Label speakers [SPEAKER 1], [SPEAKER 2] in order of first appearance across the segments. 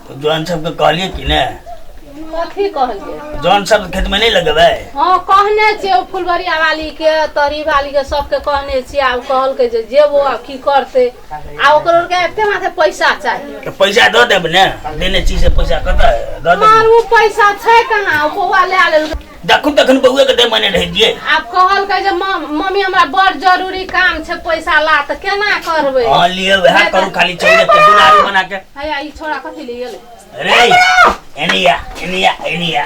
[SPEAKER 1] जौन सब के कहलिए कि ना
[SPEAKER 2] कथी कहलिए
[SPEAKER 1] जौन सब खेत में नहीं लगबै
[SPEAKER 2] हां कहने छियै फुलबरिया वाली के तरी वाली के सबके कहने छियै आ कहल के जे जेबो आ की करते आ ओकर के एते माथे पैसा चाहिए
[SPEAKER 1] तो पैसा दो देब ने देने चीज से पैसा कत दो देब
[SPEAKER 2] मार वो पैसा छै कहां ओ बौआ ले आले
[SPEAKER 1] देखू तखन बउए के दे मने रह दिए
[SPEAKER 2] आप कहल के जे मम्मी हमरा बड़ जरूरी काम छै पैसा ला त केना करबै
[SPEAKER 1] हां लिए वह करू खाली छोड़े के दुलारू बना के
[SPEAKER 2] हैया ई छोरा कथि ले गेले
[SPEAKER 1] अरे एनिया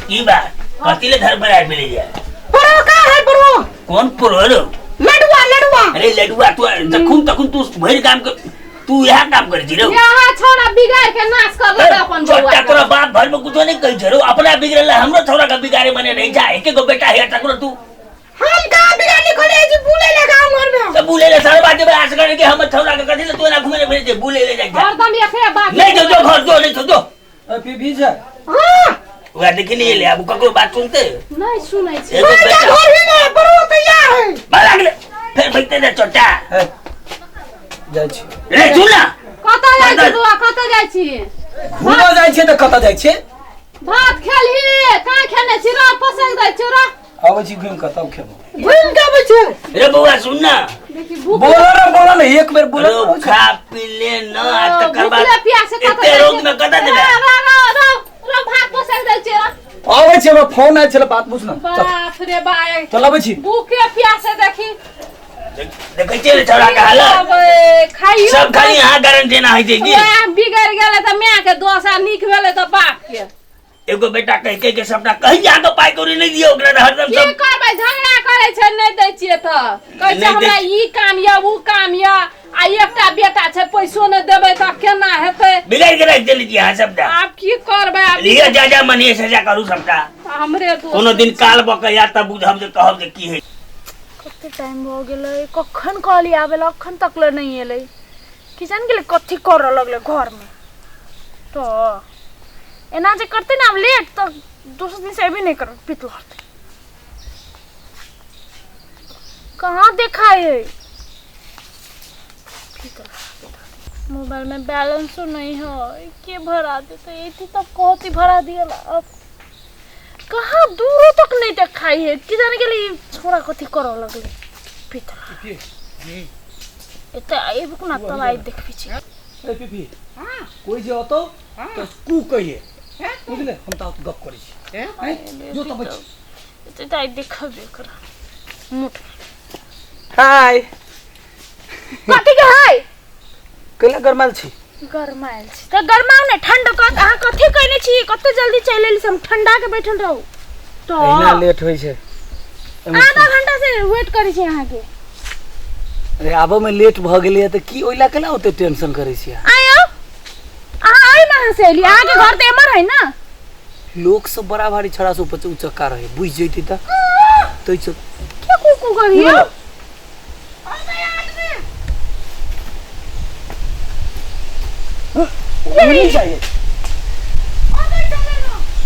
[SPEAKER 1] की बात कथि ले घर पर आ मिल जाए
[SPEAKER 2] परो का है परो
[SPEAKER 1] कौन परो
[SPEAKER 2] लडुआ
[SPEAKER 1] अरे लडुआ तू देखू तखन तू भर काम कर तू यह काम कर जी रे
[SPEAKER 2] यहां छोरा बिगाड़ के नाश कर ले अपन बउआ
[SPEAKER 1] छोटा तोरा बाप भर में कुछ नहीं कहि छरो अपना बिगड़ला हमरो छोरा का बिगाड़े मने नहीं जा एक गो बेटा है तकरो तू
[SPEAKER 2] हम का बिगाड़ने खोले जी बुले ले गांव घर में
[SPEAKER 1] तो बुले ले सारे बात आस करे के हम छोरा का कथि ले तू ना घुमे भेज दे बुले ले जा
[SPEAKER 2] हरदम एके बात
[SPEAKER 1] नहीं जो घर दो नहीं दो
[SPEAKER 3] अभी भी जा
[SPEAKER 2] हां
[SPEAKER 1] वो देखि नहीं ले अब ककरो बात सुनते
[SPEAKER 2] नहीं सुनै छी
[SPEAKER 1] एगो बेटा
[SPEAKER 2] घर ही में बरो तैयार है
[SPEAKER 1] बाला गेले फिर बैठते दे छोटा
[SPEAKER 3] जाइ छी
[SPEAKER 1] रे सुन ना
[SPEAKER 2] कत जाय छी बुआ कत जाय छी
[SPEAKER 3] घुमा जाइ छी त कत जाइ छी
[SPEAKER 2] भात खेलही का खेने छी रा पसक दै छी रा
[SPEAKER 3] आबै छी घुम के तब खेबो
[SPEAKER 2] घुम के आबै छी
[SPEAKER 1] रे बउआ सुन ना
[SPEAKER 2] देखी भूख
[SPEAKER 3] बोला ना एक बेर बोला
[SPEAKER 1] खा पी ले न आज तक करबा
[SPEAKER 2] भूखले प्यासे कत
[SPEAKER 1] इतने रोग में कत देबे
[SPEAKER 2] रा भात पसक दै छी रा
[SPEAKER 3] आबै छी हम फोन आइ छले बात पूछना
[SPEAKER 2] बाप रे बाय
[SPEAKER 3] चल आबै छी
[SPEAKER 2] भूखे प्यासे देखी
[SPEAKER 1] देखै छियै छोरा का हालत
[SPEAKER 2] खाइयो
[SPEAKER 1] सब खाली यहाँ गारंटी ना है जी
[SPEAKER 2] बिगड़ गेले त मैं के दोसा निक भेले त बाप के
[SPEAKER 1] एगो बेटा कह के सबटा कहीं जा के पाई कौड़ी नहीं दियो ओकरा हरदम
[SPEAKER 2] की
[SPEAKER 1] सब
[SPEAKER 2] करबै झगड़ा करे छै नै दै छियै त कहै छै हमरा ई काम या उ काम या आ एकटा बेटा छै पैसो नै देबै त केना हेतै
[SPEAKER 1] बिगाड़ के रख देली यहाँ सबटा
[SPEAKER 2] आब की करबै आब
[SPEAKER 1] लिए जा मनिए सजा करू सबटा
[SPEAKER 2] हमरे दोस्त
[SPEAKER 1] कोनो दिन काल बकैया तब बुझब जे कहब जे की है
[SPEAKER 4] कते टाइम हो गेलै कखन कहली आबे ला अखन तक ले नहीं एलै कि जान गेलै कथि कर लगले घर में तो एना जे करते ना लेट तो दूसरे दिन से भी नहीं कर पितल हरते कहाँ देखा है मोबाइल में बैलेंस नहीं है के भरा देते ये तब कहती भरा दिया अब कहाँ दूर तक नहीं देखाई है कि जाने के लिए छोरा कथि करो लगले पितल एते आइ बुकना तब आई देख पीछे
[SPEAKER 3] ए पीपी हां कोई जे होतो तो कू कहिए बुझले हम त गप करै छी जो त बच
[SPEAKER 4] एते आई देखबे कर मुठ
[SPEAKER 3] हाय
[SPEAKER 4] कथि के हाय
[SPEAKER 3] कला गरमाल छी
[SPEAKER 4] गरमाइल छी त गरमाउ ने ठंड क अहा कथि कहने छी कते जल्दी चल एली हम ठंडा के बैठल रहू तो
[SPEAKER 3] एना लेट होई छै
[SPEAKER 4] आधा घंटा से वेट करै छी अहा के
[SPEAKER 3] अरे आबो में लेट भ गेलिए त की ओइला केला ओते टेंशन करै छी
[SPEAKER 4] आयो अहा आई ना से एली अहा के घर त एमर है ना
[SPEAKER 3] लोग सब बड़ा भारी छड़ा से ऊपर चक्का रहे बुझ जइती त तई छ
[SPEAKER 4] क्या कुकु करियो
[SPEAKER 3] नहीं चाहिए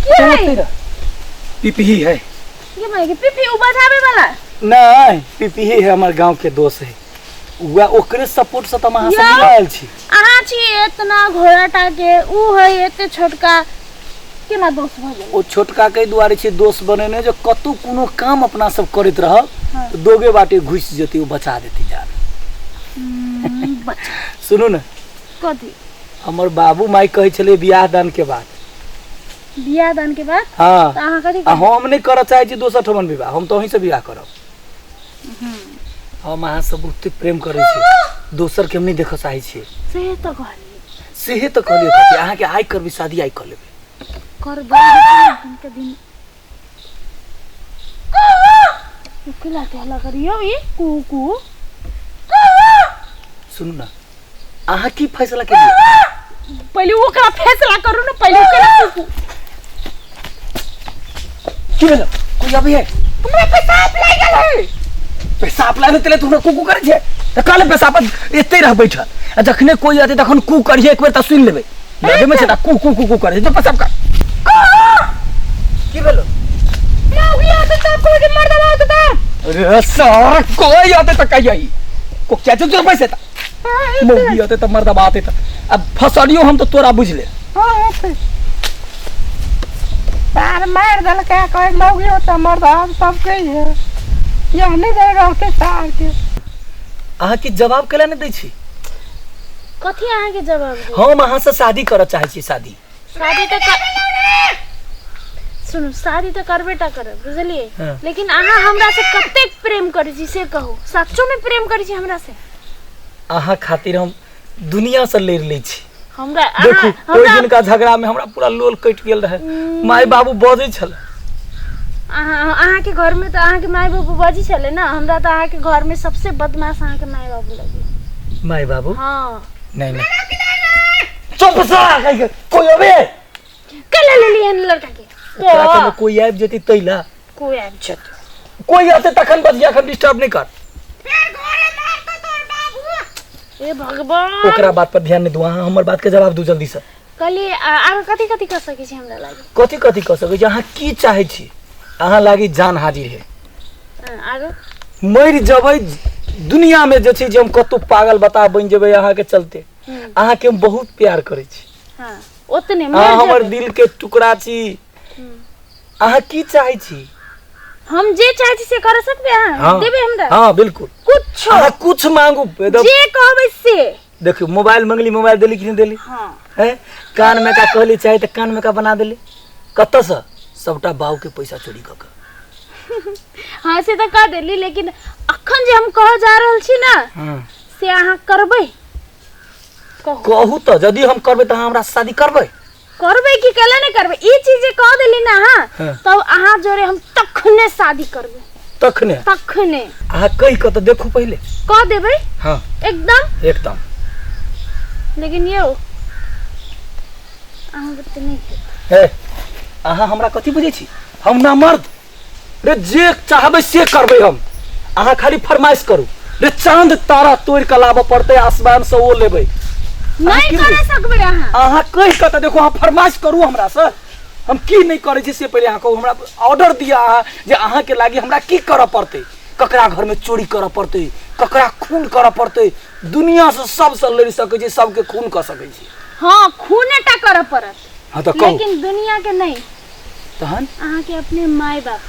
[SPEAKER 4] क्या है
[SPEAKER 3] पीपी ही है
[SPEAKER 4] ये भाई के पीपी उबाधावे वाला
[SPEAKER 3] नहीं पीपी ही है हमारे गांव के दोस्त है उआ ओकरे सपोर्ट से तमा हां से मिलायल छी
[SPEAKER 4] अहा छी इतना घोड़ा टाके ऊ है एते छोटका केना दोस्त भ गेल
[SPEAKER 3] ओ छोटका के दुआरे छी दोस्त बनेने जो कतु कोनो काम अपना सब करत रह तो दोगे बाटे घुस जती वो बचा देती जान
[SPEAKER 4] बच्चा
[SPEAKER 3] सुनो ना
[SPEAKER 4] कथि
[SPEAKER 3] हमर बाबू माई कहे छले बियाह दान के बाद हां
[SPEAKER 4] त अहा कथि
[SPEAKER 3] हम नहीं कर चाहे छी दोसर ठमन विवाह हम तो वहीं से बियाह करब हम अहाँ सब उते प्रेम करे छी दोसर के हम नहीं देख चाहे छी
[SPEAKER 4] से तो
[SPEAKER 3] कहलिए कथि अहाँ के आई करबी शादी आई कर लेबे
[SPEAKER 4] कर दिन के दिन केला केला करियो ई कुकु
[SPEAKER 3] सुनु ना अहाँ की फैसला केलिए
[SPEAKER 4] पहले ओकरा फैसला करू ना पहले ओकरा कुकु
[SPEAKER 3] की भेल कोई अभी है
[SPEAKER 4] हमरा पेशाब लाग गेल है
[SPEAKER 3] पेशाब लागे तले तुमरा कुकु करे छे त काले पेशाब एते रह बैठल आ जखने कोई आते तखन कु करिए एक बेर त सुन लेबे लगे में छटा कु करे तो पेशाब कर की भेलो
[SPEAKER 4] मौगी आते त को के मर दबा त
[SPEAKER 3] अरे सर कोई आते त कहिए को क्या जो पैसे त मौगी आते त मर दबा आते त अब फसड़ियो हम तो तोरा बुझ ले
[SPEAKER 5] हाँ होते तार मार दल क्या कहे मौगी होता मर्द हम सब कही है यह नहीं देगा के तार के
[SPEAKER 3] अहाँ की जवाब केला नहीं दै छी
[SPEAKER 4] कथी अहाँ के जवाब दे
[SPEAKER 3] हम अहाँ से शादी करऽ चाहे छी शादी
[SPEAKER 4] शादी तो सुनो शादी तो करबे टा करब बुझलिए
[SPEAKER 3] हाँ।
[SPEAKER 4] लेकिन अहाँ हमरा से कतेक प्रेम करै छी से कहू सच्चो में प्रेम करै छी हमरा से
[SPEAKER 3] अहाँ खातिर हम दुनिया से लेर लै छी
[SPEAKER 4] हमरा
[SPEAKER 3] देखू
[SPEAKER 4] अहाँ
[SPEAKER 3] ओइ
[SPEAKER 4] हमरा
[SPEAKER 3] दिन का झगड़ा में हमरा पूरा लोल कटि गेल रहे माय बाबू बजै छल
[SPEAKER 4] अहाँ के घर में तो अहाँ के माय बाबू बजी छले ना हमरा तो अहाँ के घर में सबसे बदमाश अहाँ के माय बाबू लगे
[SPEAKER 3] माय बाबू
[SPEAKER 4] हां
[SPEAKER 3] नहीं चुप सा कोई अबे
[SPEAKER 4] कल ले लिए लड़का के
[SPEAKER 3] ओकरा के में कोई आबि जेती तैला
[SPEAKER 4] कोई आबि छत
[SPEAKER 3] कोई आते तखन बजिया खन डिस्टर्ब नहीं कर
[SPEAKER 4] ए भगवान
[SPEAKER 3] ओकरा बात पर ध्यान नहीं दू अहाँ हमर बात के जवाब दू जल्दी से
[SPEAKER 4] कली आरो कथी कथी कर सकै छी हमरा लागि
[SPEAKER 3] कथी कथी कर सकै छी अहाँ की चाहे छी अहाँ लागी जान हाजिर है
[SPEAKER 4] आरो
[SPEAKER 3] मरि जबै दुनिया में जे छै जे हम कतौ पागल बता बन जेबै अहाँ के चलते अहाँ के हम बहुत प्यार करे छी
[SPEAKER 4] हां ओतने
[SPEAKER 3] अहाँ हमर दिल के टुकड़ा छी अहाँ की चाहे छी
[SPEAKER 4] हम जे चाहे छी से कर सकबे अहाँ देबे हमरा
[SPEAKER 3] हां बिल्कुल
[SPEAKER 4] कुछ
[SPEAKER 3] अहाँ कुछ मांगू
[SPEAKER 4] जे कहबै से
[SPEAKER 3] देखियो मोबाइल मंगली मोबाइल देली कि नहीं देली
[SPEAKER 4] हां
[SPEAKER 3] है कान में का कहली चाहे त कान में का बना देली कत्त से सबटा बाऊ के पैसा चोरी क के
[SPEAKER 4] हां से त कह देली लेकिन अखन जे हम कह जा रहल छी ना से अहाँ करबै
[SPEAKER 3] कहू त यदि हम करबै त हमरा शादी करबै
[SPEAKER 4] कि केला नहीं करबै ई चीज जे कह देली ना हां तब अहाँ जोरे हम तखने शादी करबै
[SPEAKER 3] तखने अहाँ कहि क त देखू पहिले
[SPEAKER 4] कह देबै
[SPEAKER 3] हां एकदम
[SPEAKER 4] लेकिन यो अहाँ बत नहीं
[SPEAKER 3] है अहाँ हमरा कथि बुझै छी हम ना मर्द रे जे चाहबै से करबै हम अहाँ खाली फरमाइश करू रे चांद तारा तोड़ के लाबऽ पड़तै आसमान से ओ लेबै
[SPEAKER 4] नहीं कर सकबे
[SPEAKER 3] अहाँ कहि क त देखो अहाँ फरमाइश करू हमरा से हम की नहीं करै छी से पहिले अहाँ कहू हमरा ऑर्डर दिया अहाँ जे अहाँ के लागि हमरा की करऽ पड़तै ककरा घर में चोरी करऽ पड़तै ककरा खून करऽ पड़तै दुनिया से सब से लड़ सकै छी सबके खून क सकै छी
[SPEAKER 4] हां खूने टा करऽ पड़त
[SPEAKER 3] हां त कहू
[SPEAKER 4] लेकिन दुनिया के नहीं
[SPEAKER 3] तहन
[SPEAKER 4] अहाँ के अपने माय बाप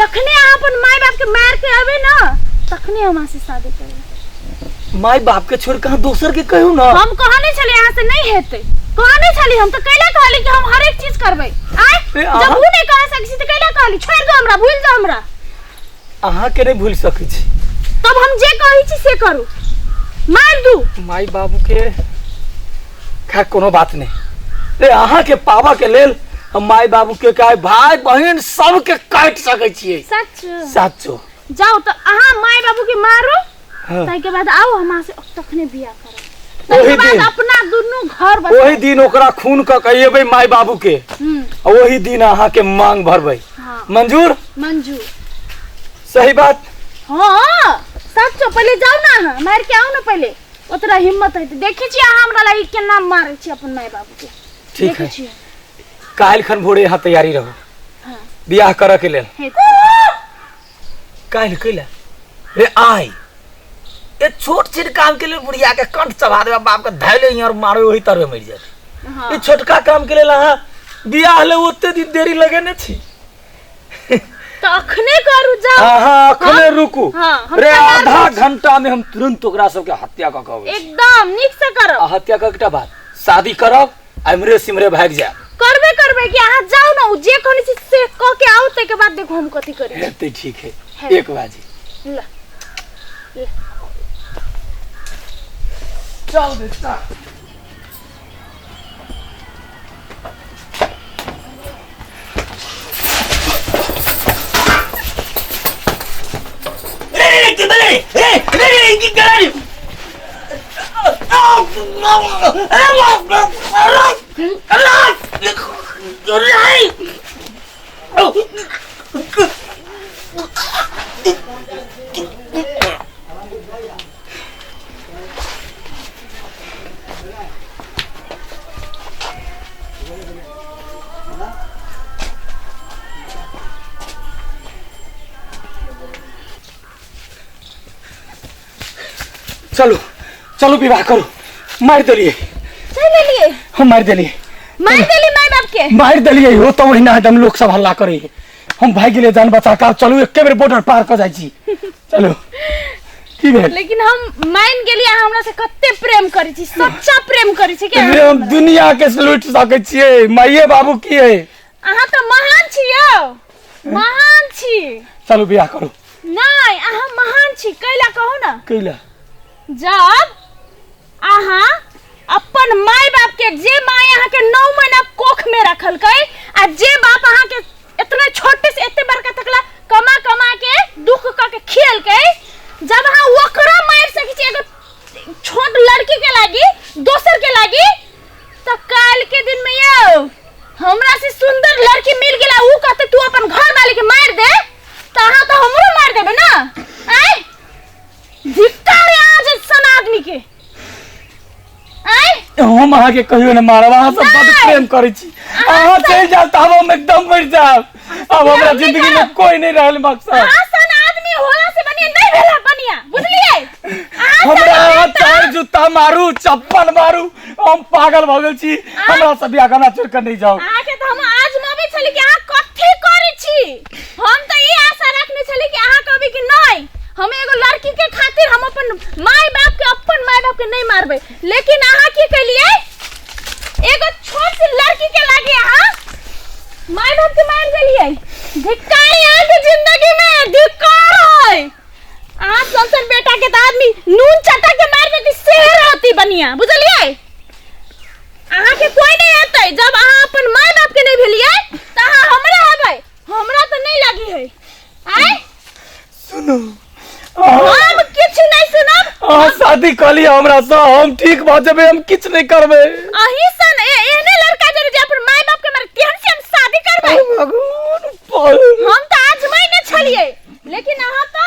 [SPEAKER 4] जखने अहाँ अपन माय बाप के मार के आबे ना तखने हम से शादी करब
[SPEAKER 3] माय बाप के छोड़ कहां दोसर के कहू ना
[SPEAKER 4] हम कहने चले यहाँ से नहीं हेते कहने चली हम तो कैला कहली कि हम हर एक चीज करबै आय जब वो नहीं कह सकी तो कैला कहली छोड़ दो हमरा भूल जाओ हमरा
[SPEAKER 3] अहाँ के नहीं भूल सकै छी
[SPEAKER 4] तब हम जे कही छी से करू मार दू
[SPEAKER 3] माय बाबू के खैर कोनो बात नहीं रे अहाँ के पावा के लेल हम माय बाबू के कहे भाई बहन सब के काट सकै छियै सच्चो
[SPEAKER 4] जाओ तो अहाँ माय बाबू के मारो ताई के बाद आओ हमरा से तखने बियाह करब ताई के बाद अपना दुनु घर बसा
[SPEAKER 3] ओही दिन ओकरा खून क कहिएबै माय बाबू के ओही दिन अहाँ के मांग भरबै मंजूर सही बात
[SPEAKER 4] हां सच्चो पहले जाओ ना अहाँ मार के आओ ना पहले ओतरा हिम्मत है देखै छी अहाँ हमरा लागि केना मारै छी अपन माय बाबू के
[SPEAKER 3] ठीक है काल खन भोरे यहाँ तैयारी रहो
[SPEAKER 4] हां
[SPEAKER 3] बियाह करे के लेल काल कैला रे आई ए छोट छिट काम के लिए बुढ़िया के कंठ चबा देबा बाप के धैले और मारो वही तरवे मर जाते हां ए छोटका काम के लिए हां बियाह ले ओते दिन देरी लगे न छी
[SPEAKER 4] तो अखने करू जाओ
[SPEAKER 3] हां अखने रुकू
[SPEAKER 4] हां
[SPEAKER 3] रे आधा घंटा में हम तुरंत ओकरा सब के हत्या क कहब
[SPEAKER 4] एकदम नीक से करब
[SPEAKER 3] हत्या क एकटा बात शादी करब हमरे सिमरे भाग जा
[SPEAKER 4] करबे कि अहाँ जाओ ना जे कहनी से क के आओ ते के बाद देखो हम कथि करी
[SPEAKER 3] हेते ठीक है 1 बजे
[SPEAKER 4] ला
[SPEAKER 3] चल बेटा चलो चलो विवाह करो मार दिलिए हम मार देली
[SPEAKER 4] मार देली माई बाप के
[SPEAKER 3] मार देलिए हो तो वही ना एकदम लोग सब हल्ला करे हम भाई के लिए जान बचा का चलू एक बेर बॉर्डर पार कर जाई छी चलो की भेल
[SPEAKER 4] लेकिन हम मान गेलिए हमरा से कते प्रेम करै छी सच्चा प्रेम करै छी के
[SPEAKER 3] हम दुनिया के लूट सकै छियै माइए बाबू की है
[SPEAKER 4] अहाँ तो महान छी यौ महान छी
[SPEAKER 3] चलो बियाह करू
[SPEAKER 4] नहीं अहाँ महान छी कैला कहू ना
[SPEAKER 3] कैला
[SPEAKER 4] जब अहाँ अपन माय बाप के जे माय अहाँ के 9 महीना कोख में रखल कै आ जे बाप अहाँ के इतने छोटे से इतने बड़का तकला कमा कमा के दुख क के खेल के जब अहाँ ओकरा मार सकै छी एगो छोट लड़की के लागी दोसर के लागी त काल के दिन में यौ हमरा से सुंदर लड़की मिल गेला ऊ कहते तू अपन घर वाली के मार दे त अहाँ तो हमरो मार देबे ना आय धिक्कार आज सन आदमी के आय
[SPEAKER 3] हम अहाँ के कहियो न मारब अहाँ सब बड़ प्रेम करै छी अहाँ चल जाओ त हम एकदम मर जाब अब हमरा जिंदगी में कोई नहीं रहल मकसद
[SPEAKER 4] अहाँ सन आदमी होला से बनिया नहीं भेला बनिया बुझलिए
[SPEAKER 3] हमरा चार जूता मारू चप्पल मारू हम पागल भ गेल छी हमरा सब बियाह करना छोड़ कर नहीं जाओ
[SPEAKER 4] अहाँ के त हम आजमाबे छली कि अहाँ कथि करै छी हम त ई आशा रखने छली कि अहाँ कहबी कि नहीं हम एगो लड़की के खातिर हम अपन माय बाप के नहीं मारबे लेकिन अहाँ की कलिए एगो छोट सी लड़की के लागे अहाँ माय बाप के मार देलिए धिक्कार यहाँ के जिंदगी में धिक्कार है अहाँ संसन बेटा के त आदमी नून चटा के मार देती शहर होती बनिया बुझलिए अहाँ के कोई नहीं आते जब अहाँ अपन माय बाप के नहीं भेलिए त अहाँ हमरा हबै हमरा तो नहीं लगी है आय
[SPEAKER 3] सुनो
[SPEAKER 4] हम किछ नहीं सुनब
[SPEAKER 3] अहाँ शादी कर लिया हमरा से हम ठीक भ जेबे हम किछ नहीं करबे
[SPEAKER 4] अही सन एहने लड़का जे अपन माय बाप के मारे केहन से हम शादी करबै हम त आज महीने छलिए लेकिन अहाँ त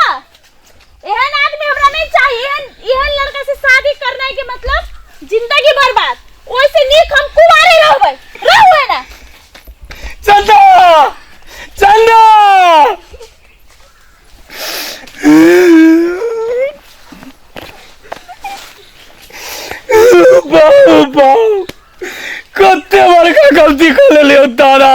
[SPEAKER 4] एहन आदमी हमरा नहीं चाहिए एहन लड़का से शादी करने के मतलब जिंदगी बर्बाद ओइसे नीक हम कुंवारे रहबै ना
[SPEAKER 3] चंदा चंदा बाबू कते बड़का गलती कर ले दादा